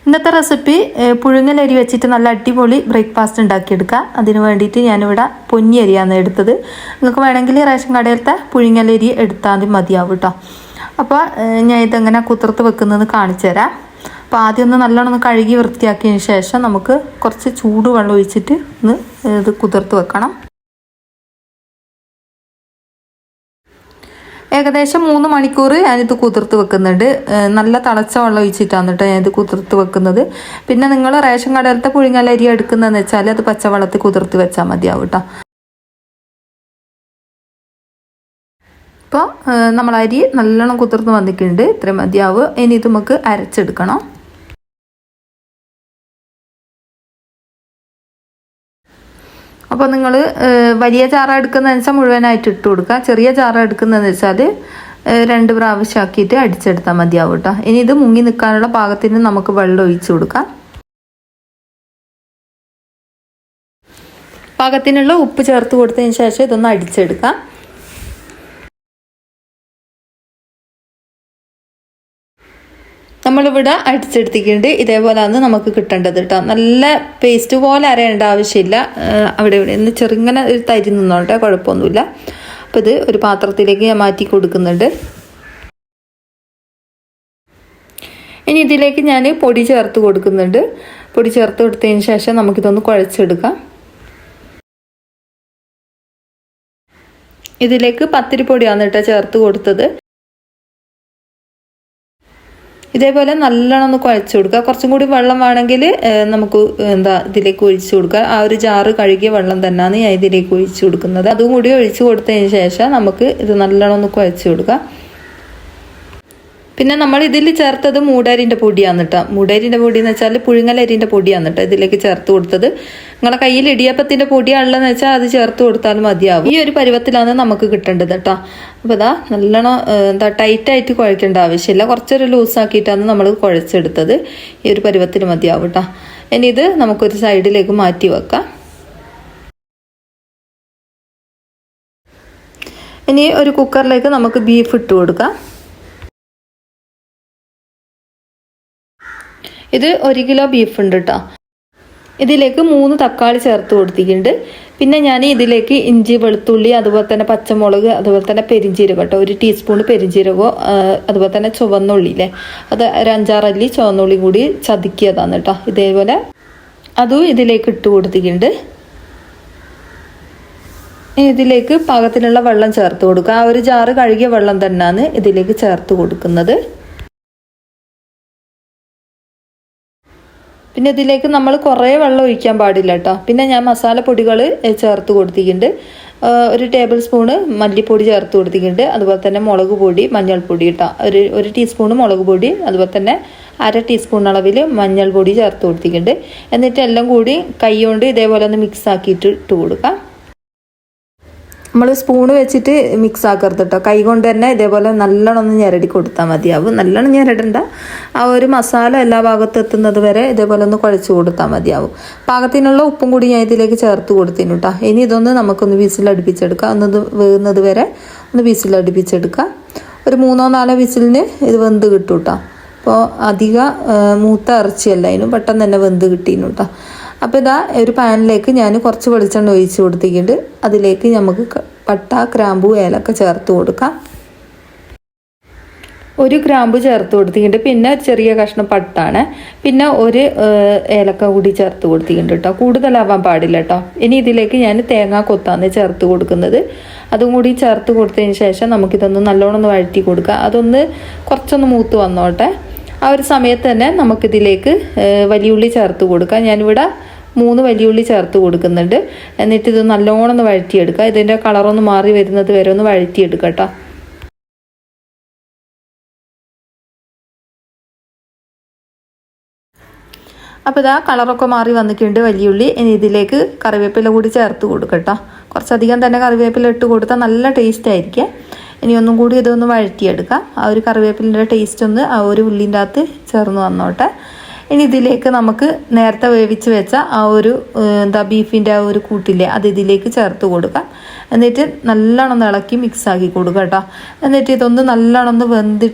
ഇന്നത്തെ റെസിപ്പി പുഴുങ്ങലരി വെച്ചിട്ട് നല്ല അടിപൊളി ബ്രേക്ക്ഫാസ്റ്റ് ഉണ്ടാക്കിയെടുക്കുക. അതിന് വേണ്ടിയിട്ട് ഞാനിവിടെ പൊന്നി അരിയാണ് എടുത്തത്. നിങ്ങൾക്ക് വേണമെങ്കിൽ റേഷൻ കടയിലത്തെ പുഴുങ്ങലരി എടുത്താൽ മതിയാവും കേട്ടോ. അപ്പോൾ ഞാൻ ഇതെങ്ങനെ കുതിർത്ത് വെക്കുന്നത് കാണിച്ചു തരാം. അപ്പോൾ ആദ്യം നല്ലോണം കഴുകി വൃത്തിയാക്കിയതിന് ശേഷം നമുക്ക് കുറച്ച് ചൂടുവെള്ളം ഒഴിച്ചിട്ട് ഇത് കുതിർത്ത് വെക്കണം. ഏകദേശം 3 മണിക്കൂർ ഞാനിത് കുതിർത്ത് വെക്കുന്നുണ്ട്. നല്ല തിളച്ച വെള്ളം ഒഴിച്ചിട്ടാണ് കേട്ടോ ഞാനിത് കുതിർത്ത് വെക്കുന്നത്. പിന്നെ നിങ്ങൾ റേഷൻ കടയിലത്തെ പുഴുങ്ങലരി എടുക്കുന്നതെന്ന് വെച്ചാൽ അത് പച്ചവെള്ളത്തിൽ കുതിർത്ത് വെച്ചാൽ മതിയാവും കേട്ടോ. ഇപ്പോൾ നമ്മൾ അരി നല്ലോണം കുതിർന്ന് വന്നിട്ടുണ്ട്. ഇത്രയും മതിയാവും. ഇനി ഇത് നമുക്ക് അരച്ചെടുക്കണം. അപ്പോൾ നിങ്ങൾ വലിയ ചാറ എടുക്കുന്നതെന്ന് വെച്ചാൽ മുഴുവനായിട്ട് ഇട്ട് കൊടുക്കുക. ചെറിയ ചാറ എടുക്കുന്നതെന്ന് വെച്ചാൽ 2 പ്രാവശ്യം ആക്കിയിട്ട് അടിച്ചെടുത്താൽ മതിയാവും കേട്ടോ. ഇനി ഇത് മുങ്ങി നിൽക്കാനുള്ള പാകത്തിന് നമുക്ക് വെള്ളം ഒഴിച്ചു കൊടുക്കാം. പാകത്തിനുള്ള ഉപ്പ് ചേർത്ത് കൊടുത്തതിന് ശേഷം ഇതൊന്ന് അടിച്ചെടുക്കാം. നമ്മളിവിടെ അടിച്ചെടുത്തിട്ടുണ്ട്. ഇതേപോലെയാണ് നമുക്ക് കിട്ടേണ്ടത് കേട്ടോ. നല്ല പേസ്റ്റ് പോലെ അരയേണ്ട ആവശ്യമില്ല. അവിടെ ഇവിടെ ഒന്ന് ചെറുങ്ങനെ ഒരു തരി നിന്നോട്ടെ, കുഴപ്പമൊന്നുമില്ല. അപ്പോൾ ഇത് ഒരു പാത്രത്തിലേക്ക് ഞാൻ മാറ്റി കൊടുക്കുന്നുണ്ട്. ഇനി ഇതിലേക്ക് ഞാൻ പൊടി ചേർത്ത് കൊടുക്കുന്നുണ്ട്. പൊടി ചേർത്ത് കൊടുത്തതിന് ശേഷം നമുക്കിതൊന്ന് കുഴച്ചെടുക്കാം. ഇതിലേക്ക് പത്തിരിപ്പൊടിയാണ് കേട്ടോ ചേർത്ത് കൊടുത്തത്. ഇതേപോലെ നല്ലോണം ഒന്ന് കുഴച്ച് കൊടുക്കുക. കുറച്ചും കൂടി വെള്ളം വേണമെങ്കിൽ നമുക്ക് ഇതിലേക്ക് ഒഴിച്ചു കൊടുക്കുക. ആ ഒരു ജാറ് കഴുകിയ വെള്ളം തന്നെയാണ് ഞാൻ ഇതിലേക്ക് ഒഴിച്ചു കൊടുക്കുന്നത്. അതും കൂടി ഒഴിച്ചു കൊടുത്തതിന് ശേഷം നമുക്ക് ഇത് നല്ലോണം ഒന്ന് കുഴച്ച് കൊടുക്കുക. പിന്നെ നമ്മൾ ഇതിൽ ചേർത്തത് മൂടരിൻ്റെ പൊടിയാണ് കേട്ടോ. മൂടരിൻ്റെ പൊടി എന്ന് വെച്ചാൽ പുഴുങ്ങലരിൻ്റെ പൊടിയാണ് കേട്ടോ ഇതിലേക്ക് ചേർത്ത് കൊടുത്തത്. നിങ്ങളെ കയ്യിൽ ഇടിയപ്പത്തിൻ്റെ പൊടിയാണുള്ളതെന്ന് വെച്ചാൽ അത് ചേർത്ത് കൊടുത്താൽ മതിയാവും. ഈ ഒരു പരുവത്തിലാണ് നമുക്ക് കിട്ടേണ്ടത് കേട്ടോ. അപ്പോൾ ഇതാ നല്ലോണം ടൈറ്റായിട്ട് കുഴക്കേണ്ട ആവശ്യമില്ല. കുറച്ചൊരു ലൂസാക്കിയിട്ടാണ് നമ്മൾ കുഴച്ചെടുത്തത്. ഈ ഒരു പരുവത്തിന് മതിയാവും കേട്ടോ. ഇനി ഇത് നമുക്കൊരു സൈഡിലേക്ക് മാറ്റി വെക്കാം. ഇനി ഒരു കുക്കറിലേക്ക് നമുക്ക് ബീഫ് ഇട്ട് കൊടുക്കാം. ഇത് 1 കിലോ ബീഫ് ഉണ്ട് കേട്ടോ. ഇതിലേക്ക് 3 തക്കാളി ചേർത്ത് കൊടുത്തിട്ടുണ്ട്. പിന്നെ ഞാൻ ഇതിലേക്ക് ഇഞ്ചി, വെളുത്തുള്ളി, അതുപോലെ തന്നെ പച്ചമുളക്, അതുപോലെ തന്നെ പെരിഞ്ചീരകം കേട്ടോ. 1 ടീസ്പൂൺ പെരിഞ്ചീരകവും അതുപോലെ തന്നെ ചുവന്നുള്ളിയില്ലേ, അത് ഒരു 5-6 അല്ലി ചുവന്നുള്ളി കൂടി ചതുക്കിയതാണ് കേട്ടോ. ഇതേപോലെ അതും ഇതിലേക്ക് ഇട്ട് കൊടുത്തിട്ടുണ്ട്. ഇതിലേക്ക് പാകത്തിനുള്ള വെള്ളം ചേർത്ത് കൊടുക്കുക. ആ ഒരു ജാറ് കഴുകിയ വെള്ളം തന്നെയാണ് ഇതിലേക്ക് ചേർത്ത് കൊടുക്കുന്നത്. പിന്നെ ഇതിലേക്ക് നമ്മൾ കുറേ വെള്ളം ഒഴിക്കാൻ പാടില്ല കേട്ടോ. പിന്നെ ഞാൻ മസാലപ്പൊടികൾ ചേർത്ത് കൊടുത്തിട്ടുണ്ട്. 1 ടേബിൾ സ്പൂണ് മല്ലിപ്പൊടി ചേർത്ത് കൊടുത്തിട്ടുണ്ട്. അതുപോലെ തന്നെ മുളക് പൊടി, മഞ്ഞൾപ്പൊടി കേട്ടോ. ഒരു ടീസ്പൂണ് മുളക് പൊടി, അതുപോലെ തന്നെ 1/2 ടീസ്പൂൺ അളവിൽ മഞ്ഞൾപ്പൊടി ചേർത്ത് കൊടുത്തിട്ടുണ്ട്. എന്നിട്ട് എല്ലാം കൂടി കൈ കൊണ്ട് ഇതേപോലെ ഒന്ന് മിക്സ് ആക്കിയിട്ട് ഇട്ട് കൊടുക്കാം. നമ്മൾ സ്പൂണ് വെച്ചിട്ട് മിക്സ് ആക്കരുത് കേട്ടോ. കൈ കൊണ്ട് തന്നെ ഇതേപോലെ നല്ലോണം ഒന്ന് ഞെരടി കൊടുത്താൽ മതിയാവും. നല്ലോണം ഞെരടണ്ട, ആ ഒരു മസാല എല്ലാ ഭാഗത്തും എത്തുന്നത് വരെ ഇതേപോലെ ഒന്ന് കുഴച്ച് കൊടുത്താൽ മതിയാവും. പാകത്തിനുള്ള ഉപ്പും കൂടി ഞാൻ ഇതിലേക്ക് ചേർത്ത് കൊടുത്തിനു കേട്ടോ. ഇനി ഇതൊന്ന് നമുക്കൊന്ന് വിസിലടുപ്പിച്ചെടുക്കാം. ഒന്ന് വേകുന്നത് വരെ ഒന്ന് വിസിലടുപ്പിച്ചെടുക്കാം. ഒരു 3-4 വിസിലിന് ഇത് വെന്ത് കിട്ടും കേട്ടോ. അപ്പോൾ അധികം മൂത്ത ഇറച്ചിയല്ല, അതിനും പെട്ടെന്ന് തന്നെ വെന്ത് കിട്ടീനു കേട്ടോ. അപ്പോൾ ഇതാ ഒരു പാനിലേക്ക് ഞാൻ കുറച്ച് വെളിച്ചെണ്ണ ഒഴിച്ച് കൊടുത്തിട്ടുണ്ട്. അതിലേക്ക് നമുക്ക് പട്ട, ഗ്രാമ്പു, ഏലക്ക ചേർത്ത് കൊടുക്കാം. 1 ഗ്രാമ്പു ചേർത്ത് കൊടുത്തിട്ടുണ്ട്. പിന്നെ ചെറിയ കഷ്ണം പട്ടാണ്. പിന്നെ 1 ഏലക്ക കൂടി ചേർത്ത് കൊടുത്തിട്ടുണ്ട് കേട്ടോ. കൂടുതലാവാൻ പാടില്ല കേട്ടോ. ഇനി ഇതിലേക്ക് ഞാൻ തേങ്ങ കൊത്താണ് ചേർത്ത് കൊടുക്കുന്നത്. അതും കൂടി ചേർത്ത് കൊടുത്തതിന് ശേഷം നമുക്കിതൊന്ന് നല്ലോണം ഒന്ന് വഴറ്റി കൊടുക്കുക. അതൊന്ന് കുറച്ചൊന്ന് മൂത്ത് വന്നോട്ടെ. ആ ഒരു സമയത്ത് തന്നെ നമുക്കിതിലേക്ക് വലിയുള്ളി ചേർത്ത് കൊടുക്കാം. ഞാനിവിടെ 3 വലിയുള്ളി ചേർത്ത് കൊടുക്കുന്നുണ്ട്. എന്നിട്ട് ഇത് നല്ലോണം ഒന്ന് വഴറ്റിയെടുക്കുക. ഇതിൻ്റെ കളറൊന്ന് മാറി വരുന്നത് വരെ ഒന്ന് വഴറ്റിയെടുക്കുക കേട്ടോ. അപ്പോൾ ഇതാ കളറൊക്കെ മാറി വന്നിട്ടുണ്ട് വലിയുള്ളി. ഇനി ഇതിലേക്ക് കറിവേപ്പില കൂടി ചേർത്ത് കൊടുക്കുക കേട്ടോ. കുറച്ചധികം തന്നെ കറിവേപ്പില ഇട്ട് കൊടുത്താൽ നല്ല ടേസ്റ്റ് ആയിരിക്കും. ഇനി ഒന്നും കൂടി ഇതൊന്ന് വഴറ്റിയെടുക്കാം. ആ ഒരു കറിവേപ്പിലിൻ്റെ ടേസ്റ്റ് ഒന്ന് ആ ഒരു ഉള്ളിൻ്റെ അകത്ത് ചേർന്ന് വന്നോട്ടെ. ഇനി ഇതിലേക്ക് നമുക്ക് നേരത്തെ വേവിച്ച് വെച്ച ആ ഒരു ബീഫിൻ്റെ ആ ഒരു കൂട്ടില്ലേ അത് ഇതിലേക്ക് ചേർത്ത് കൊടുക്കാം. എന്നിട്ട് നല്ലോണം ഒന്ന് ഇളക്കി മിക്സാക്കി കൊടുക്കുക കേട്ടോ. എന്നിട്ട് ഇതൊന്ന് നല്ലോണം ഒന്ന്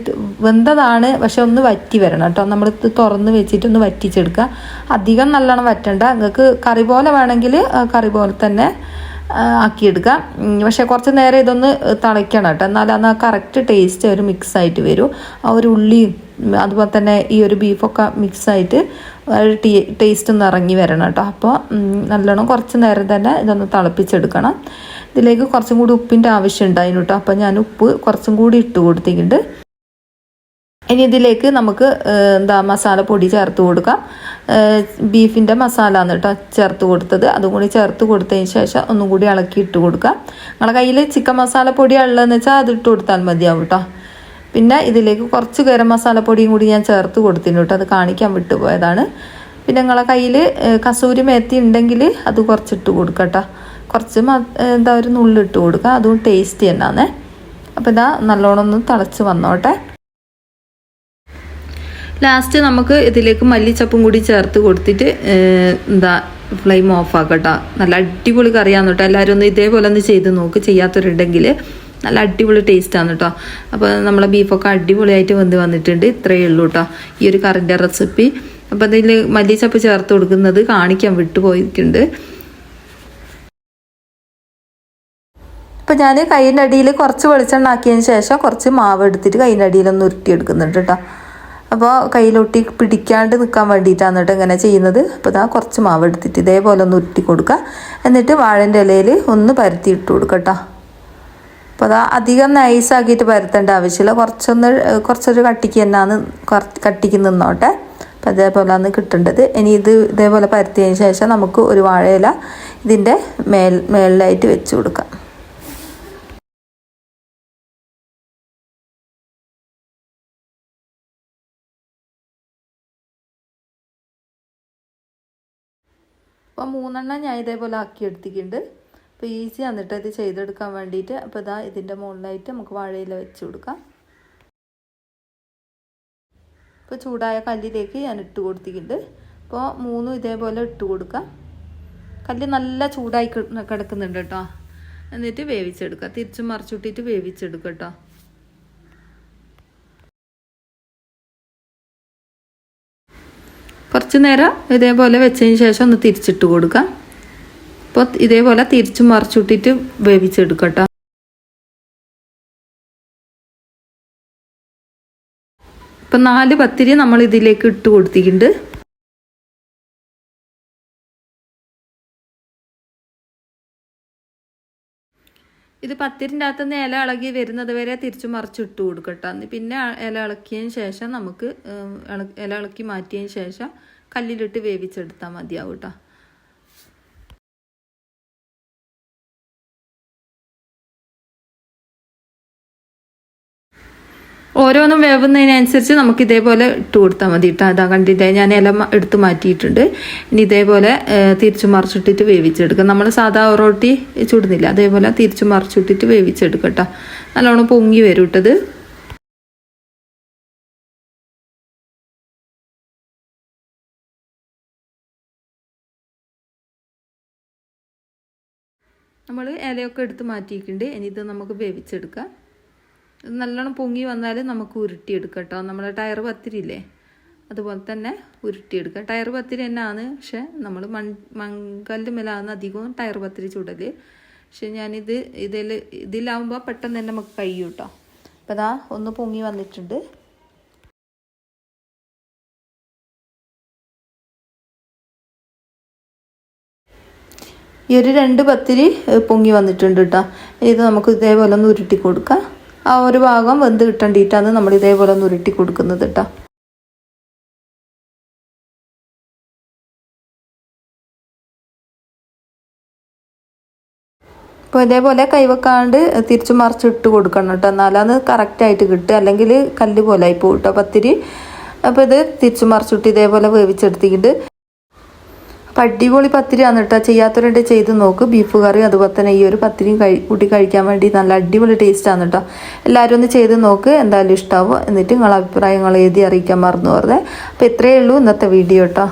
വെന്തതാണ്, പക്ഷെ ഒന്ന് വറ്റി വരണം കേട്ടോ. നമ്മൾ തുറന്ന് വെച്ചിട്ട് ഒന്ന് വറ്റിച്ചെടുക്കുക. അധികം നല്ലോണം വറ്റണ്ട. നിങ്ങൾക്ക് കറി പോലെ വേണമെങ്കിൽ കറി പോലെ തന്നെ ആക്കിയെടുക്കാം. പക്ഷേ കുറച്ച് നേരം ഇതൊന്ന് തിളയ്ക്കണം കേട്ടോ. എന്നാലും ആ കറക്റ്റ് ടേസ്റ്റ് ഒരു മിക്സായിട്ട് വരും. ആ ഒരു ഉള്ളിയും അതുപോലെ തന്നെ ഈ ഒരു ബീഫൊക്കെ മിക്സായിട്ട് ഒരു ടേസ്റ്റ് ഒന്ന് ഇറങ്ങി വരണം കേട്ടോ. അപ്പോൾ നല്ലോണം കുറച്ച് നേരം തന്നെ ഇതൊന്ന് തിളപ്പിച്ചെടുക്കണം. ഇതിലേക്ക് കുറച്ചും കൂടി ഉപ്പിൻ്റെ ആവശ്യം ഉണ്ടായിരുന്നു കേട്ടോ. അപ്പോൾ ഞാൻ ഉപ്പ് കുറച്ചും കൂടി ഇട്ട് കൊടുത്തിട്ടുണ്ട്. ഇനി ഇതിലേക്ക് നമുക്ക് മസാലപ്പൊടി ചേർത്ത് കൊടുക്കാം. ബീഫിൻ്റെ മസാല ആണ് കേട്ടോ ചേർത്ത് കൊടുത്തത്. അതും കൂടി ചേർത്ത് കൊടുത്തതിന് ശേഷം ഒന്നും കൂടി ഇളക്കി ഇട്ട് കൊടുക്കാം. നിങ്ങളുടെ കയ്യിൽ ചിക്കൻ മസാലപ്പൊടി ഉള്ളതെന്ന് വെച്ചാൽ അത് ഇട്ട് കൊടുത്താൽ മതിയാവും കേട്ടോ. പിന്നെ ഇതിലേക്ക് കുറച്ച് ഗരം മസാലപ്പൊടിയും കൂടി ഞാൻ ചേർത്ത് കൊടുത്തിട്ടുണ്ട് കേട്ടോ. അത് കാണിക്കാൻ വിട്ടുപോയതാണ്. പിന്നെ നിങ്ങളുടെ കയ്യിൽ കസൂരി മേത്തി ഉണ്ടെങ്കിൽ അത് കുറച്ചിട്ട് കൊടുക്കാം കേട്ടോ. കുറച്ച് ഒരു നുള്ളിട്ട് കൊടുക്കുക. അതും ടേസ്റ്റ് തന്നെയാണ്. അപ്പോൾ ഇതാ നല്ലോണം ഒന്ന് തിളച്ച് വന്നോട്ടെ. ലാസ്റ്റ് നമുക്ക് ഇതിലേക്ക് മല്ലിച്ചപ്പും കൂടി ചേർത്ത് കൊടുത്തിട്ട് ഫ്ലെയിം ഓഫ് ആക്കട്ടോ. നല്ല അടിപൊളി കറിയാന്ന് കേട്ടോ. എല്ലാവരും ഒന്ന് ഇതേപോലെ ഒന്ന് ചെയ്ത് നോക്ക്. ചെയ്യാത്തവരുണ്ടെങ്കിൽ നല്ല അടിപൊളി ടേസ്റ്റാണ് കേട്ടോ. അപ്പോൾ നമ്മളെ ബീഫൊക്കെ അടിപൊളിയായിട്ട് വന്നിട്ടുണ്ട്. ഇത്രയേ ഉള്ളൂ കേട്ടോ ഈ ഒരു കറിൻ്റെ റെസിപ്പി. അപ്പോൾ അതിൽ മല്ലിച്ചപ്പ് ചേർത്ത് കൊടുക്കുന്നത് കാണിക്കാൻ വിട്ടുപോയിട്ടുണ്ട്. അപ്പോൾ ഞാൻ കൈയിൻ്റെ അടിയിൽ കുറച്ച് വെളിച്ചെണ്ണ ആക്കിയതിന് ശേഷം കുറച്ച് മാവ് എടുത്തിട്ട് കൈയിൻ്റെ അടിയിലൊന്ന് ഉരുട്ടിയെടുക്കുന്നുണ്ട് കേട്ടോ. അപ്പോൾ കയ്യിലൊട്ടി പിടിക്കാണ്ട് നിൽക്കാൻ വേണ്ടിയിട്ടാണ് കേട്ടോ ഇങ്ങനെ ചെയ്യുന്നത്. അപ്പോൾ ഇതാ കുറച്ച് മാവ് എടുത്തിട്ട് ഇതേപോലെ ഒന്ന് ഉരുട്ടി കൊടുക്കുക. എന്നിട്ട് വാഴൻ്റെ ഇലയിൽ ഒന്ന് പരത്തി ഇട്ട് കൊടുക്കുക കേട്ടോ. അപ്പോൾ അതാ അധികം നൈസാക്കിയിട്ട് പരത്തേണ്ട ആവശ്യമില്ല. കുറച്ചൊരു കട്ടിക്ക് തന്നെയാണ് കട്ടിക്ക് നിന്നോട്ടെ. അപ്പോൾ അതേപോലെയാണ് കിട്ടേണ്ടത്. ഇനി ഇതേപോലെ പരത്തിയതിന് ശേഷം നമുക്ക് ഒരു വാഴയില ഇതിൻ്റെ മേളിലായിട്ട് വെച്ച് കൊടുക്കാം. അപ്പോൾ 3 ഞാൻ ഇതേപോലെ ആക്കി എടുത്തിട്ടുണ്ട്. അപ്പോൾ ഈസി എന്നിട്ട് ഇത് ചെയ്തെടുക്കാൻ വേണ്ടിയിട്ട്. അപ്പോൾ ഇതാ ഇതിൻ്റെ മുകളിലായിട്ട് നമുക്ക് വാഴയില വെച്ച് കൊടുക്കാം. ഇപ്പോൾ ചൂടായ കല്ലിലേക്ക് ഞാൻ ഇട്ട് കൊടുത്തിട്ടുണ്ട്. അപ്പോൾ 3 ഇതേപോലെ ഇട്ട് കൊടുക്കാം. കല്ല് നല്ല ചൂടായി കിടക്കുന്നുണ്ട് കേട്ടോ. എന്നിട്ട് വേവിച്ചെടുക്കുക. തിരിച്ചും മറിച്ചിട്ടിട്ട് വേവിച്ചെടുക്കുക കേട്ടോ. കുറച്ച് നേരം ഇതേപോലെ വെച്ചതിന് ശേഷം ഒന്ന് തിരിച്ചിട്ട് കൊടുക്കാം. അപ്പോൾ ഇതേപോലെ തിരിച്ചും മറിച്ചിട്ടിട്ട് വേവിച്ചെടുക്കാം കേട്ടോ. ഇപ്പം 4 പത്തിരി നമ്മൾ ഇതിലേക്ക് ഇട്ട് കൊടുത്തിട്ടുണ്ട്. ഇത് പത്തിരിൻ്റെ അകത്തുനിന്ന് ഇല ഇളകി വരുന്നത് വരെ തിരിച്ചു മറിച്ചിട്ട് കൊടുക്കട്ടോ. പിന്നെ ഇല ഇളക്കിയതിന് ശേഷം നമുക്ക് ഇല ഇളക്കി മാറ്റിയതിന് ശേഷം കല്ലിലിട്ട് വേവിച്ചെടുത്താൽ മതിയാവും കേട്ടോ. ഓരോന്നും വേവുന്നതിനനുസരിച്ച് നമുക്ക് ഇതേപോലെ ഇട്ട് കൊടുത്താൽ മതി കേട്ടോ. അതാ കണ്ടിട്ട് ഞാൻ ഇല എടുത്ത് മാറ്റിയിട്ടുണ്ട്. ഇനി ഇതേപോലെ തിരിച്ചു മറിച്ചിട്ടിട്ട് വേവിച്ചെടുക്കുക. നമ്മൾ സാധാ റൊട്ടി ചുടുന്നില്ല, അതേപോലെ തിരിച്ചു മറിച്ചിട്ടിട്ട് വേവിച്ചെടുക്കുക കേട്ടോ. നല്ലോണം പൊങ്ങി വരും ഇട്ടത്. നമ്മൾ ഇലയൊക്കെ എടുത്ത് മാറ്റിയിട്ടുണ്ട്. ഇനി ഇത് നമുക്ക് വേവിച്ചെടുക്കാം. നല്ലോണം പൊങ്ങി വന്നാൽ നമുക്ക് ഉരുട്ടിയെടുക്കാം കേട്ടോ. നമ്മുടെ ടയർ പത്തിരി ഇല്ലേ അതുപോലെ തന്നെ ഉരുട്ടിയെടുക്കാം. ടയർ പത്തിരി തന്നെയാണ്, പക്ഷെ നമ്മൾ മൺകല്ല് മേലാണ് അധികവും ടയർ പത്തിരി ചുടൽ. പക്ഷെ ഞാനിത് ഇതിലാവുമ്പോൾ പെട്ടെന്ന് തന്നെ നമുക്ക് കഴിയും കേട്ടോ. അപ്പോൾ അതാ ഒന്ന് പൊങ്ങി വന്നിട്ടുണ്ട്. ഈ ഒരു 2 പത്തിരി പൊങ്ങി വന്നിട്ടുണ്ട് കേട്ടോ. ഇത് നമുക്ക് ഇതേപോലെ ഒന്ന് ഉരുട്ടി കൊടുക്കാം. ആ ഒരു ഭാഗം വെന്ത് കിട്ടേണ്ടിയിട്ടാണ് നമ്മൾ ഇതേപോലെ ഒന്ന് ഉരുട്ടി കൊടുക്കുന്നത് കേട്ടോ. അപ്പോൾ ഇതേപോലെ കൈവെക്കാണ്ട് തിരിച്ചു മറിച്ചിട്ട് കൊടുക്കണം കേട്ടോ. എന്നാലാണ് കറക്റ്റായിട്ട് കിട്ടുക, അല്ലെങ്കിൽ കല്ല് പോലെ ആയി പോകും കേട്ടോ പത്തിരി. അപ്പോൾ ഇത് തിരിച്ചു മറിച്ചിട്ട് ഇതേപോലെ വേവിച്ചെടുത്തിട്ട് അപ്പം അടിപൊളി പത്തിരിയാണ് കേട്ടോ. ചെയ്യാത്തവരുണ്ട് ചെയ്ത് നോക്ക്. ബീഫ് കറി അതുപോലെ തന്നെ ഈ ഒരു പത്തിരിയും കൂട്ടി കഴിക്കാൻ വേണ്ടി നല്ല അടിപൊളി ടേസ്റ്റാണ് കേട്ടോ. എല്ലാവരും ഒന്ന് ചെയ്ത് നോക്ക്, എന്തായാലും ഇഷ്ടമാവും. എന്നിട്ട് നിങ്ങളെ അഭിപ്രായങ്ങൾ എഴുതി അറിയിക്കാൻ മറന്നു പറഞ്ഞത്. അപ്പോൾ ഇത്രയേ ഉള്ളൂ ഇന്നത്തെ വീഡിയോ കേട്ടോ.